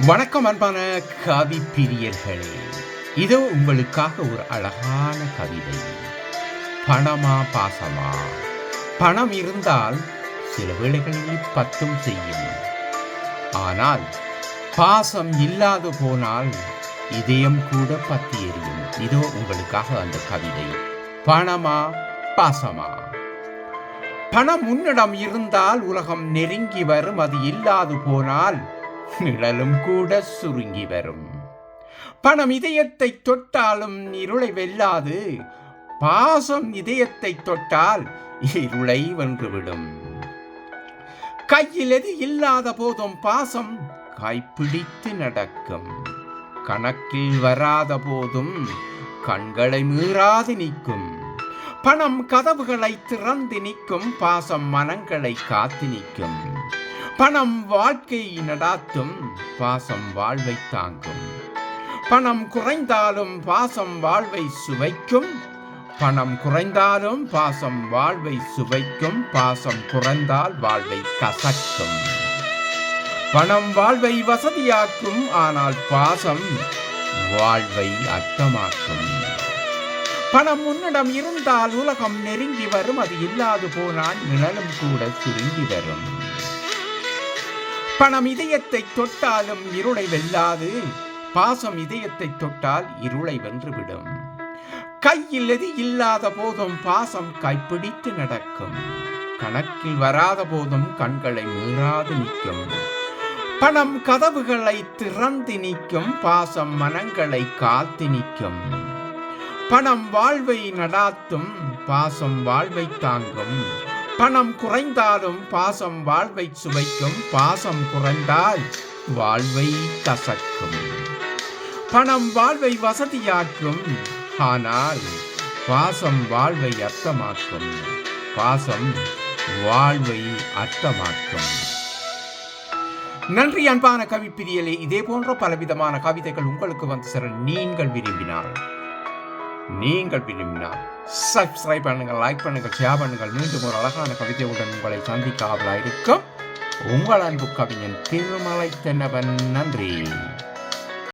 வணக்கம் அன்பான கவி பிரியர்களே, இது உங்களுக்காக ஒரு அழகான கவிதை. பணமா பாசமா? பணம் இருந்தால் சில வேளைகளில் பத்தும் செய்யும். ஆனால் பாசம் இல்லாது போனால் இதயம் கூட பத்தி எரியும். இதோ உங்களுக்காக அந்த கவிதை. பணமா பாசமா? பணம் உன்னிடம் இருந்தால் உலகம் நெருங்கி வரும். அது இல்லாது போனால் நிழலும் கூட சுருங்கி வரும். பணம் இதயத்தை தொட்டாலும் இருளை வெல்லாது. பாசம் இதயத்தை தொட்டால் இருளை வென்றுவிடும். கையில் எது இல்லாத போதும் பாசம் கைப்பிடித்து நடக்கும். கணக்கில் வராத போதும் கண்களை மீறாது நிற்கும். பணம் கதவுகளை திறந்து நிற்கும். பாசம் மனங்களை காத்து நிற்கும். பணம் வாழ்க்கை நடாத்தும். பாசம் வாழ்வை தாங்கும். பணம் குறைந்தாலும் பாசம் வாழ்வை சுவைக்கும். பணம் குறைந்தாலும் பாசம் வாழ்வை சுவைக்கும். பாசம் குறைந்தால் வாழ்வை கசக்கும். பணம் வாழ்வை வசதியாக்கும். ஆனால் பாசம் வாழ்வை அர்த்தமாக்கும். பணம் உன்னிடம் இருந்தால் உலகம் நெருங்கி வரும். அது இல்லாது போனால் நிழலும் கூட சுருங்கி வரும். பணம் இதயத்தை தொட்டாலும் இருளை வெல்லாது. பாசம் இதயத்தை தொட்டால் இருளை வென்றுவிடும். கையில் எது இல்லாத போதும் பாசம் கைப்பிடித்து நடக்கும். கணக்கில் வராத போதும் கண்களை மீறாது நிற்கும். பணம் கதவுகளை திறந்து நிற்கும். பாசம் மனங்களை காத்து நிற்கும். பணம் வாழ்வை நடாத்தும். பாசம் வாழ்வை தாங்கும். பணம் குறைந்தாலும் பாசம் வாழ்வை சுவைக்கும். பாசம் குறைந்தால் வாழ்வை கசக்கும். பணம் வாழ்வை வசதியாக்கும். ஆனால் பாசம் வாழ்வை அர்த்தமாக்கும். பாசம் வாழ்வை அர்த்தமாக்கும். நன்றி அன்பான கவி பிரியலே. இதே போன்ற பலவிதமான கவிதைகள் உங்களுக்கு வந்து சேர நீங்கள் விரும்பினால் சப்ஸ்கிரைப் பண்ணுங்கள், லைக் பண்ணுங்கள், ஷேர் பண்ணுங்கள். மீண்டும் ஒரு அழகான கவிதையுடன் உங்களை சந்திக்க ஆவலாயிருக்கும் உங்கள் அன்பு கவிஞன் திருமலை தென்னவன். நன்றி.